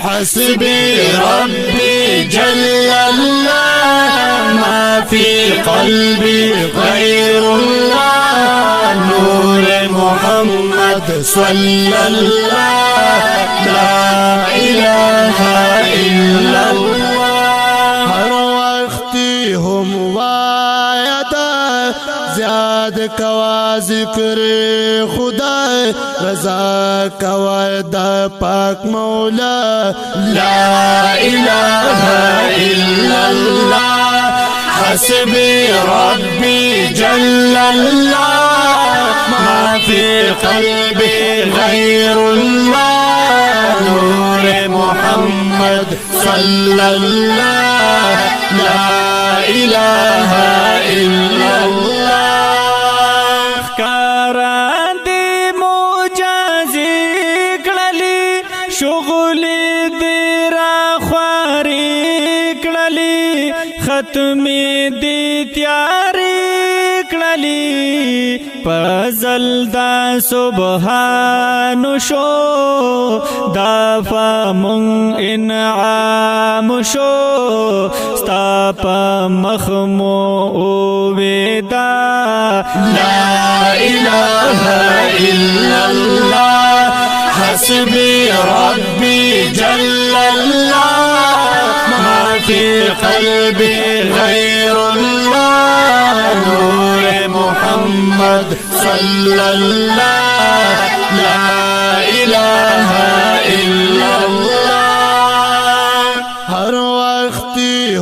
حسبي ربي جل الله ما في قلبي غير الله نور محمد صلى الله لا إله إلا الله. هر وقت هم وایدا زیاد کوا ذکر خدا رضا کوا دا پاک مولا لا إله إلا الله. حسبي ربي جل الله ما في قلبي غير الله نور محمد صلى الله لا إله إلا الله. کاران دی معجزې کړلې شغلې دی را خوارې کړلې ختمې دی تیارې کړلې پزل دا سبحان شو دا فمون انعام شو ستا په مخمو ودا لا إله إلا الله. حسبي ربي جل الله ما في قلبي غير الله نور محمد صلى الله لا إله إلا الله. هر وقت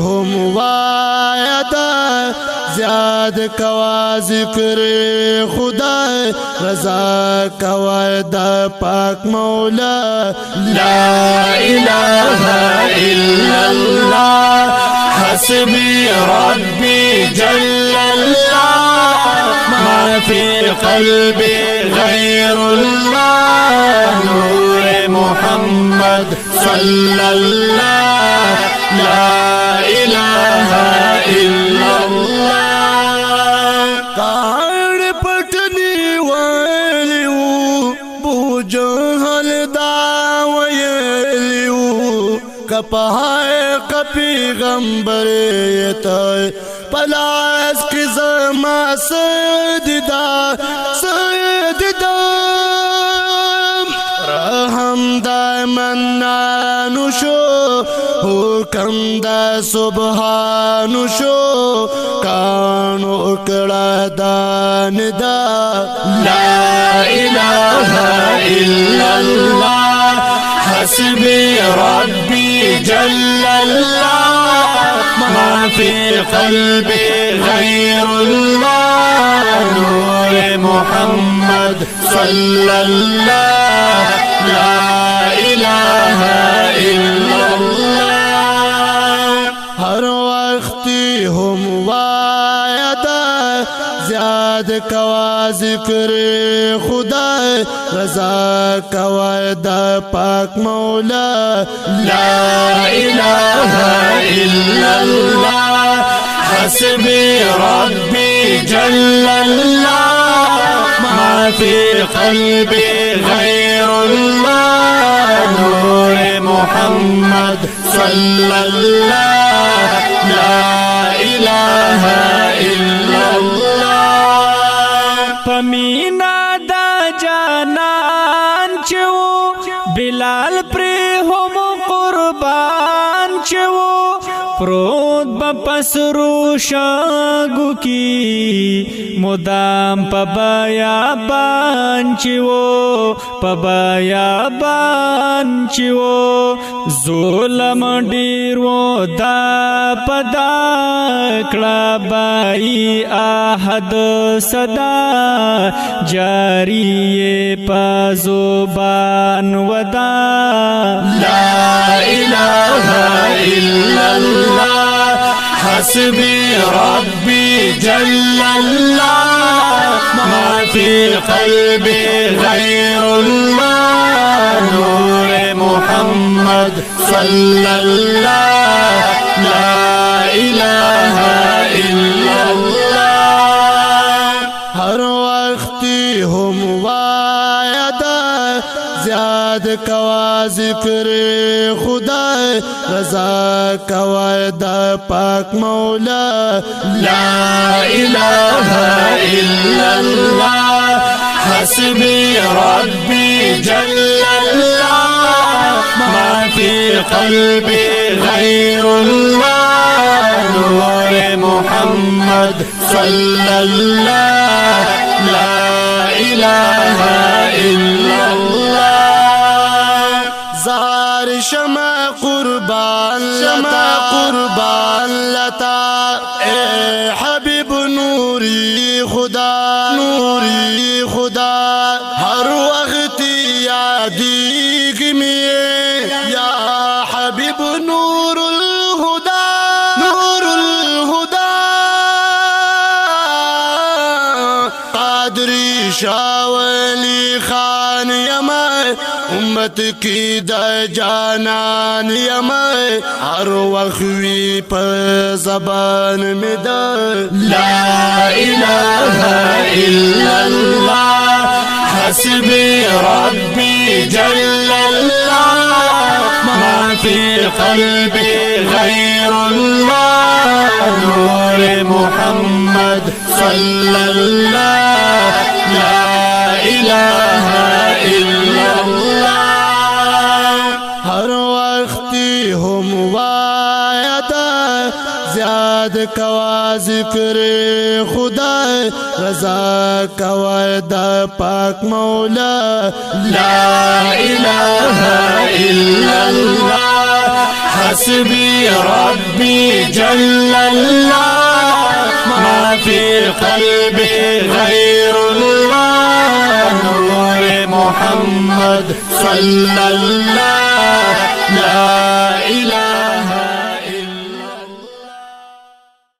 هم وایدا زیاد کوا ذکر خدا رضا کوا دا پاک مولا لا إله إلا الله. حسبي ربي جل الله ما في قلبي غير الله نور محمد صلى الله لا إله إلا الله. کار پټنی ویلیو بو جهل دا ویلیو کپهای کپی غمبر یتای پلاس کی زما سیددا سیددا رحم دا منان شو حکم دا سبحان شو کانو کڑا دان دا لا إله إلا الله. حسبي ربي جل الله ما في قلبي غير الله نور محمد صلى الله لا إله إلا الله. هر وقت هم وایدا زیاد کوا ذکر خدا رضا کوا دا پاک مولا لا إله إلا الله. حسبي ربي جل الله ما في قلبي غير الله نور محمد صلى الله لا إله إلا الله. پمینا دا جانان چو بلال پر هم قربان چو پروت بپسرو شاگو کی مدام پبایا بانچیو پبایا بانچیو ظلم ډیرو دا پدا کړه بای احد صدا جاری پزبان ودا لا إله إلا الله. حسبي ربي جل الله ما في قلبي غير الله نور محمد صلى الله لا إله إلا الله. هر وقت هم وایدا زیاد کوا ذکر خدا رضا کوا دا پاک مولا لا الہ الا اللہ حسبی ربی جل اللہ ما فی قلبی غیر اللہ نور محمد صلی اللہ لا الہ الا اللہ زار شمع قربان لتا اے حبیب نوری خدا ہر وقت یادیگ میں یا حبیب نور الہدا قادری شاہ ولی خان یما امت کی دا جانان یما ہر وخوی پر زبان میں دا لا الہ الا اللہ حسبی ربی جل اللہ ما فی قلبی غیر اللہ نور محمد صلی اللہ لا الہ الا اللہ ہر وقت ہم وعدہ زیاد کوا ذکر خدا رضا کوا دا پاک مولا لا الہ الا اللہ حسبی ربی جل اللہ ما فی قلبی غیر اللہ نور محمد صلی اللہ لا